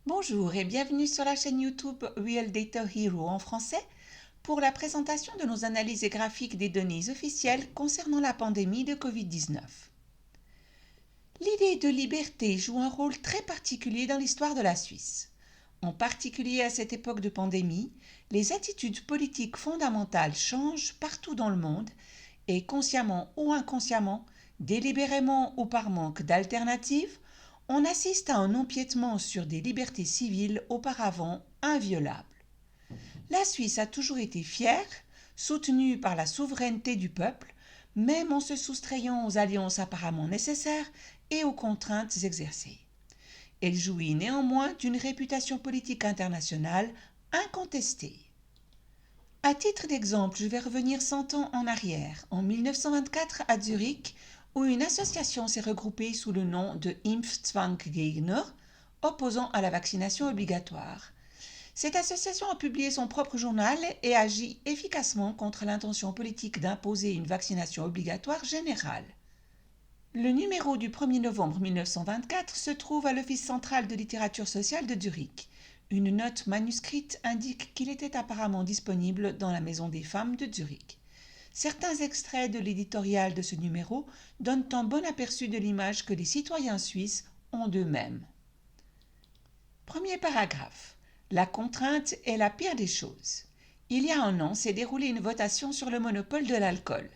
Bonjour et bienvenue sur la chaîne YouTube Real Data Hero en français pour la présentation de nos analyses graphiques des données officielles concernant la pandémie de Covid-19. L'idée de liberté joue un rôle très particulier dans l'histoire de la Suisse. En particulier à cette époque de pandémie, les attitudes politiques fondamentales changent partout dans le monde et consciemment ou inconsciemment, délibérément ou par manque d'alternatives, on assiste à un empiétement sur des libertés civiles auparavant inviolables. La Suisse a toujours été fière, soutenue par la souveraineté du peuple, même en se soustrayant aux alliances apparemment nécessaires et aux contraintes exercées. Elle jouit néanmoins d'une réputation politique internationale incontestée. À titre d'exemple, je vais revenir 100 ans en arrière, en 1924 à Zurich, où une association s'est regroupée sous le nom de Impfzwanggegner, opposant à la vaccination obligatoire. Cette association a publié son propre journal et agit efficacement contre l'intention politique d'imposer une vaccination obligatoire générale. Le numéro du 1er novembre 1924 se trouve à l'Office central de littérature sociale de Zurich. Une note manuscrite indique qu'il était apparemment disponible dans la Maison des femmes de Zurich. Certains extraits de l'éditorial de ce numéro donnent un bon aperçu de l'image que les citoyens suisses ont d'eux-mêmes. Premier paragraphe. La contrainte est la pire des choses. Il y a un an s'est déroulée une votation sur le monopole de l'alcool.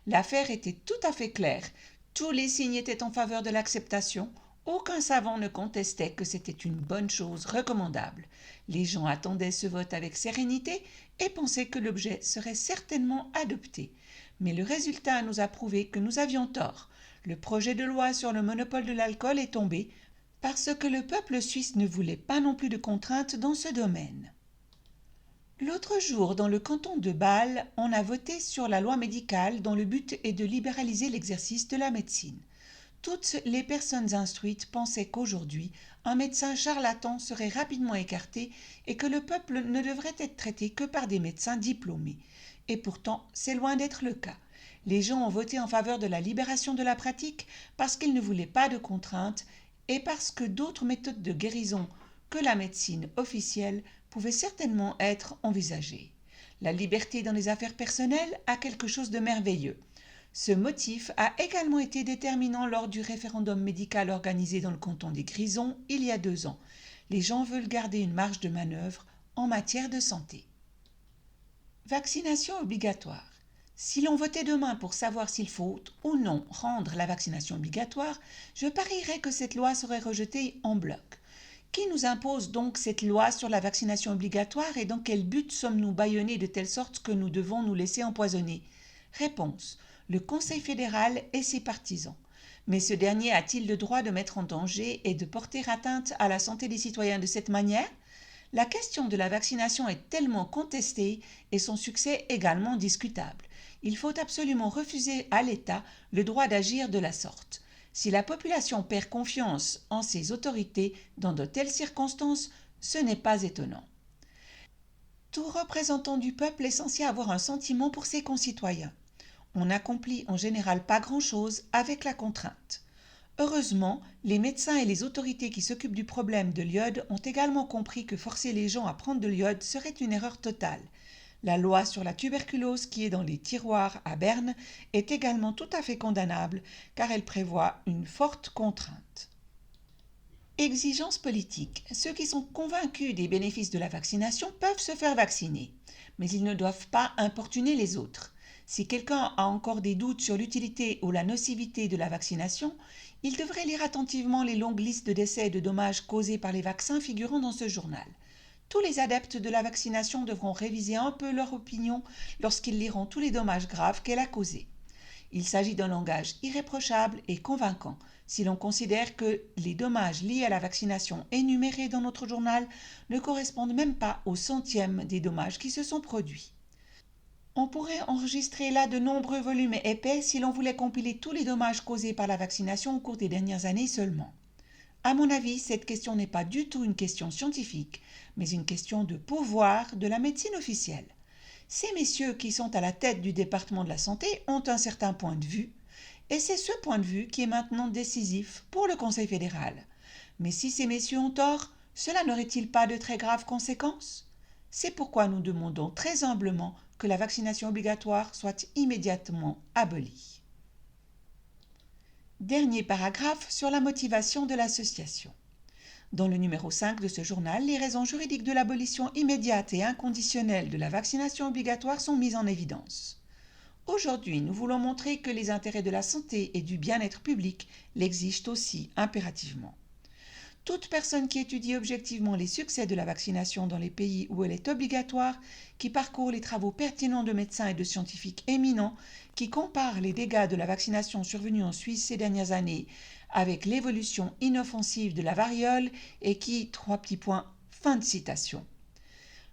L'affaire était tout à fait claire. Tous les signes étaient en faveur de l'acceptation. Aucun savant ne contestait que c'était une bonne chose recommandable. Les gens attendaient ce vote avec sérénité et pensaient que l'objet serait certainement adopté. Mais le résultat nous a prouvé que nous avions tort. Le projet de loi sur le monopole de l'alcool est tombé parce que le peuple suisse ne voulait pas non plus de contraintes dans ce domaine. L'autre jour, dans le canton de Bâle, on a voté sur la loi médicale dont le but est de libéraliser l'exercice de la médecine. Toutes les personnes instruites pensaient qu'aujourd'hui, un médecin charlatan serait rapidement écarté et que le peuple ne devrait être traité que par des médecins diplômés. Et pourtant, c'est loin d'être le cas. Les gens ont voté en faveur de la libération de la pratique parce qu'ils ne voulaient pas de contraintes et parce que d'autres méthodes de guérison que la médecine officielle pouvaient certainement être envisagées. La liberté dans les affaires personnelles a quelque chose de merveilleux. Ce motif a également été déterminant lors du référendum médical organisé dans le canton des Grisons il y a 2 ans. Les gens veulent garder une marge de manœuvre en matière de santé. Vaccination obligatoire. Si l'on votait demain pour savoir s'il faut ou non rendre la vaccination obligatoire, je parierais que cette loi serait rejetée en bloc. Qui nous impose donc cette loi sur la vaccination obligatoire et dans quel but sommes-nous bâillonnés de telle sorte que nous devons nous laisser empoisonner ? Réponse. Le Conseil fédéral et ses partisans. Mais ce dernier a-t-il le droit de mettre en danger et de porter atteinte à la santé des citoyens de cette manière ? La question de la vaccination est tellement contestée et son succès également discutable. Il faut absolument refuser à l'État le droit d'agir de la sorte. Si la population perd confiance en ses autorités dans de telles circonstances, ce n'est pas étonnant. Tout représentant du peuple est censé avoir un sentiment pour ses concitoyens. On n'accomplit en général pas grand-chose avec la contrainte. Heureusement, les médecins et les autorités qui s'occupent du problème de l'iode ont également compris que forcer les gens à prendre de l'iode serait une erreur totale. La loi sur la tuberculose qui est dans les tiroirs à Berne est également tout à fait condamnable car elle prévoit une forte contrainte. Exigence politique. Ceux qui sont convaincus des bénéfices de la vaccination peuvent se faire vacciner, mais ils ne doivent pas importuner les autres. Si quelqu'un a encore des doutes sur l'utilité ou la nocivité de la vaccination, il devrait lire attentivement les longues listes de décès et de dommages causés par les vaccins figurant dans ce journal. Tous les adeptes de la vaccination devront réviser un peu leur opinion lorsqu'ils liront tous les dommages graves qu'elle a causés. Il s'agit d'un langage irréprochable et convaincant si l'on considère que les dommages liés à la vaccination énumérés dans notre journal ne correspondent même pas au centième des dommages qui se sont produits. On pourrait enregistrer là de nombreux volumes épais si l'on voulait compiler tous les dommages causés par la vaccination au cours des dernières années seulement. À mon avis, cette question n'est pas du tout une question scientifique, mais une question de pouvoir de la médecine officielle. Ces messieurs qui sont à la tête du département de la santé ont un certain point de vue, et c'est ce point de vue qui est maintenant décisif pour le Conseil fédéral. Mais si ces messieurs ont tort, Cela n'aurait-il pas de très graves conséquences? C'est pourquoi nous demandons très humblement que la vaccination obligatoire soit immédiatement abolie. Dernier paragraphe sur la motivation de l'association. Dans le numéro 5 de ce journal, les raisons juridiques de l'abolition immédiate et inconditionnelle de la vaccination obligatoire sont mises en évidence. Aujourd'hui, nous voulons montrer que les intérêts de la santé et du bien-être public l'exigent aussi impérativement. Toute personne qui étudie objectivement les succès de la vaccination dans les pays où elle est obligatoire, qui parcourt les travaux pertinents de médecins et de scientifiques éminents, qui compare les dégâts de la vaccination survenus en Suisse ces dernières années avec l'évolution inoffensive de la variole et qui, fin de citation.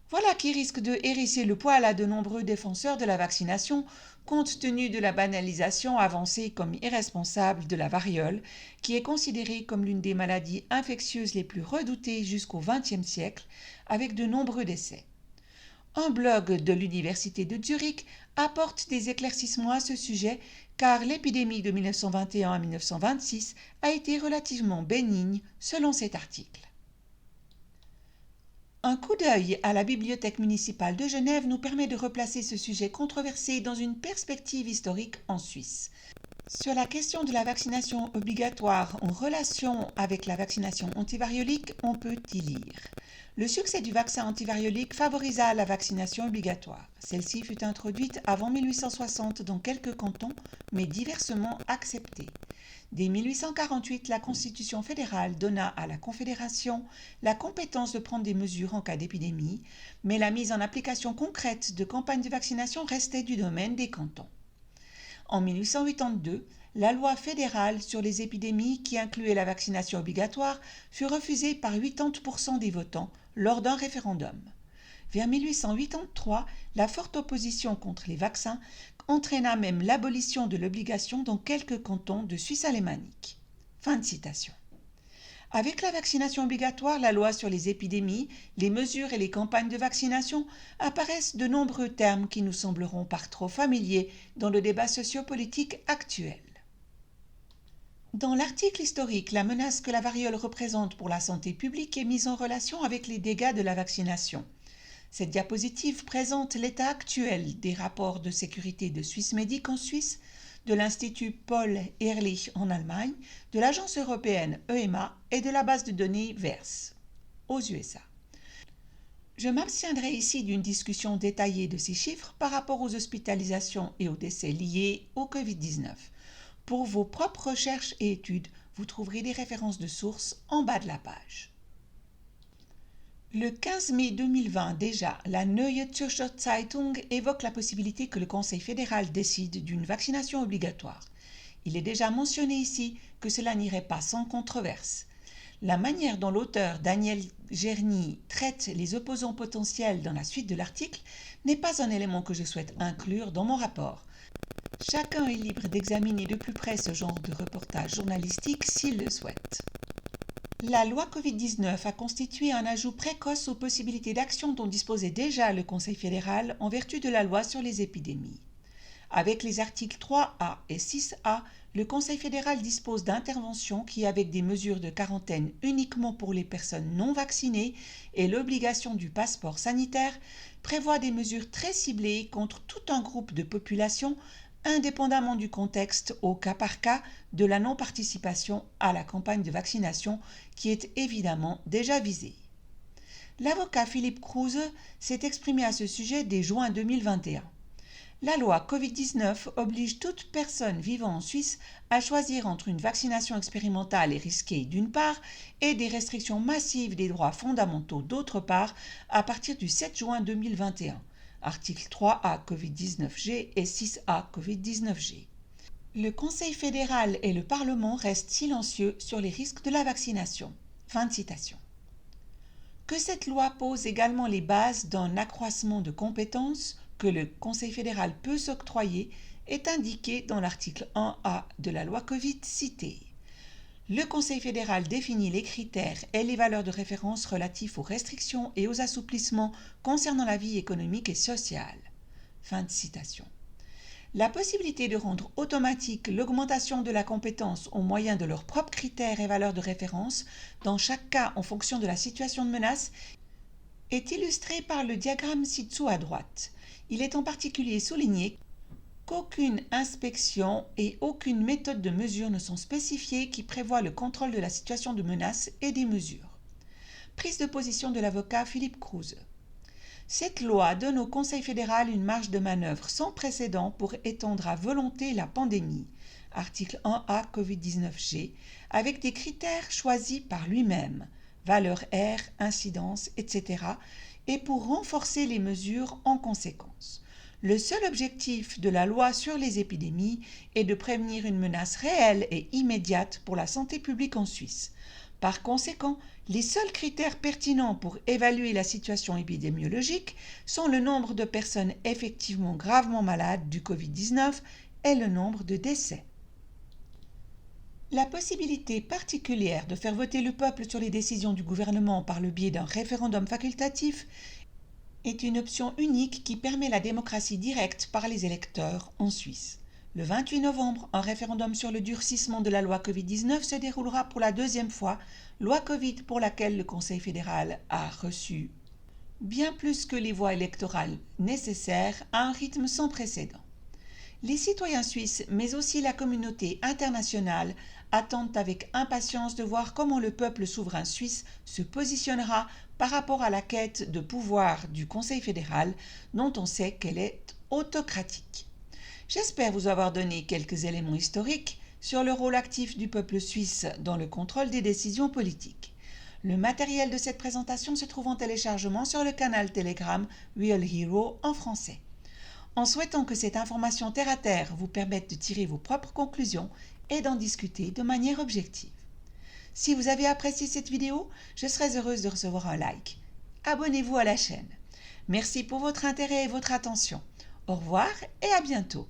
Voilà qui risque de hérisser le poil à de nombreux défenseurs de la vaccination, compte tenu de la banalisation avancée comme irresponsable de la variole, qui est considérée comme l'une des maladies infectieuses les plus redoutées jusqu'au XXe siècle, avec de nombreux décès. Un blog de l'Université de Zurich apporte des éclaircissements à ce sujet, car l'épidémie de 1921 à 1926 a été relativement bénigne selon cet article. Un coup d'œil à la Bibliothèque municipale de Genève nous permet de replacer ce sujet controversé dans une perspective historique en Suisse. Sur la question de la vaccination obligatoire en relation avec la vaccination antivariolique, on peut y lire. Le succès du vaccin antivariolique favorisa la vaccination obligatoire. Celle-ci fut introduite avant 1860 dans quelques cantons, mais diversement acceptée. Dès 1848, la Constitution fédérale donna à la Confédération la compétence de prendre des mesures en cas d'épidémie, mais la mise en application concrète de campagnes de vaccination restait du domaine des cantons. En 1882, la loi fédérale sur les épidémies qui incluait la vaccination obligatoire fut refusée par 80% des votants lors d'un référendum. Vers 1883, la forte opposition contre les vaccins entraîna même l'abolition de l'obligation dans quelques cantons de Suisse alémanique. Fin de citation. Avec la vaccination obligatoire, la loi sur les épidémies, les mesures et les campagnes de vaccination, apparaissent de nombreux termes qui nous sembleront par trop familiers dans le débat sociopolitique actuel. Dans l'article historique, la menace que la variole représente pour la santé publique est mise en relation avec les dégâts de la vaccination. Cette diapositive présente l'état actuel des rapports de sécurité de Swissmedic en Suisse, de l'Institut Paul Ehrlich en Allemagne, de l'agence européenne EMA et de la base de données VERS aux USA. Je m'abstiendrai ici d'une discussion détaillée de ces chiffres par rapport aux hospitalisations et aux décès liés au Covid-19. Pour vos propres recherches et études, vous trouverez des références de sources en bas de la page. Le 15 mai 2020 déjà, la Neue Zürcher Zeitung évoque la possibilité que le Conseil fédéral décide d'une vaccination obligatoire. Il est déjà mentionné ici que cela n'irait pas sans controverse. La manière dont l'auteur Daniel Gerny traite les opposants potentiels dans la suite de l'article n'est pas un élément que je souhaite inclure dans mon rapport. Chacun est libre d'examiner de plus près ce genre de reportage journalistique s'il le souhaite. La loi Covid-19 a constitué un ajout précoce aux possibilités d'action dont disposait déjà le Conseil fédéral en vertu de la loi sur les épidémies. Avec les articles 3A et 6A, le Conseil fédéral dispose d'interventions qui, avec des mesures de quarantaine uniquement pour les personnes non vaccinées et l'obligation du passeport sanitaire, prévoient des mesures très ciblées contre tout un groupe de population indépendamment du contexte au cas par cas de la non-participation à la campagne de vaccination qui est évidemment déjà visée. L'avocat Philippe Kruse s'est exprimé à ce sujet dès juin 2021. La loi Covid-19 oblige toute personne vivant en Suisse à choisir entre une vaccination expérimentale et risquée d'une part et des restrictions massives des droits fondamentaux d'autre part à partir du 7 juin 2021. Article 3A Covid-19G et 6A Covid-19G. Le Conseil fédéral et le Parlement restent silencieux sur les risques de la vaccination. Fin de citation. Que cette loi pose également les bases d'un accroissement de compétences que le Conseil fédéral peut s'octroyer est indiqué dans l'article 1A de la loi Covid citée. Le Conseil fédéral définit les critères et les valeurs de référence relatifs aux restrictions et aux assouplissements concernant la vie économique et sociale. Fin de citation. La possibilité de rendre automatique l'augmentation de la compétence au moyen de leurs propres critères et valeurs de référence, dans chaque cas en fonction de la situation de menace, est illustrée par le diagramme ci-dessous à droite. Il est en particulier souligné qu'aucune inspection et aucune méthode de mesure ne sont spécifiées qui prévoient le contrôle de la situation de menace et des mesures. Prise de position de l'avocat Philippe Kruse. Cette loi donne au Conseil fédéral une marge de manœuvre sans précédent pour étendre à volonté la pandémie, article 1A Covid-19G, avec des critères choisis par lui-même, valeur R, incidence, etc., et pour renforcer les mesures en conséquence. Le seul objectif de la loi sur les épidémies est de prévenir une menace réelle et immédiate pour la santé publique en Suisse. Par conséquent, les seuls critères pertinents pour évaluer la situation épidémiologique sont le nombre de personnes effectivement gravement malades du Covid-19 et le nombre de décès. La possibilité particulière de faire voter le peuple sur les décisions du gouvernement par le biais d'un référendum facultatif est une option unique qui permet la démocratie directe par les électeurs en Suisse. Le 28 novembre, un référendum sur le durcissement de la loi Covid-19 se déroulera pour la deuxième fois, loi Covid pour laquelle le Conseil fédéral a reçu bien plus que les voix électorales nécessaires à un rythme sans précédent. Les citoyens suisses, mais aussi la communauté internationale, attendent avec impatience de voir comment le peuple souverain suisse se positionnera par rapport à la quête de pouvoir du Conseil fédéral, dont on sait qu'elle est autocratique. J'espère vous avoir donné quelques éléments historiques sur le rôle actif du peuple suisse dans le contrôle des décisions politiques. Le matériel de cette présentation se trouve en téléchargement sur le canal Telegram Real Hero en français. En souhaitant que cette information terre à terre vous permette de tirer vos propres conclusions et d'en discuter de manière objective. Si vous avez apprécié cette vidéo, je serais heureuse de recevoir un like. Abonnez-vous à la chaîne. Merci pour votre intérêt et votre attention. Au revoir et à bientôt.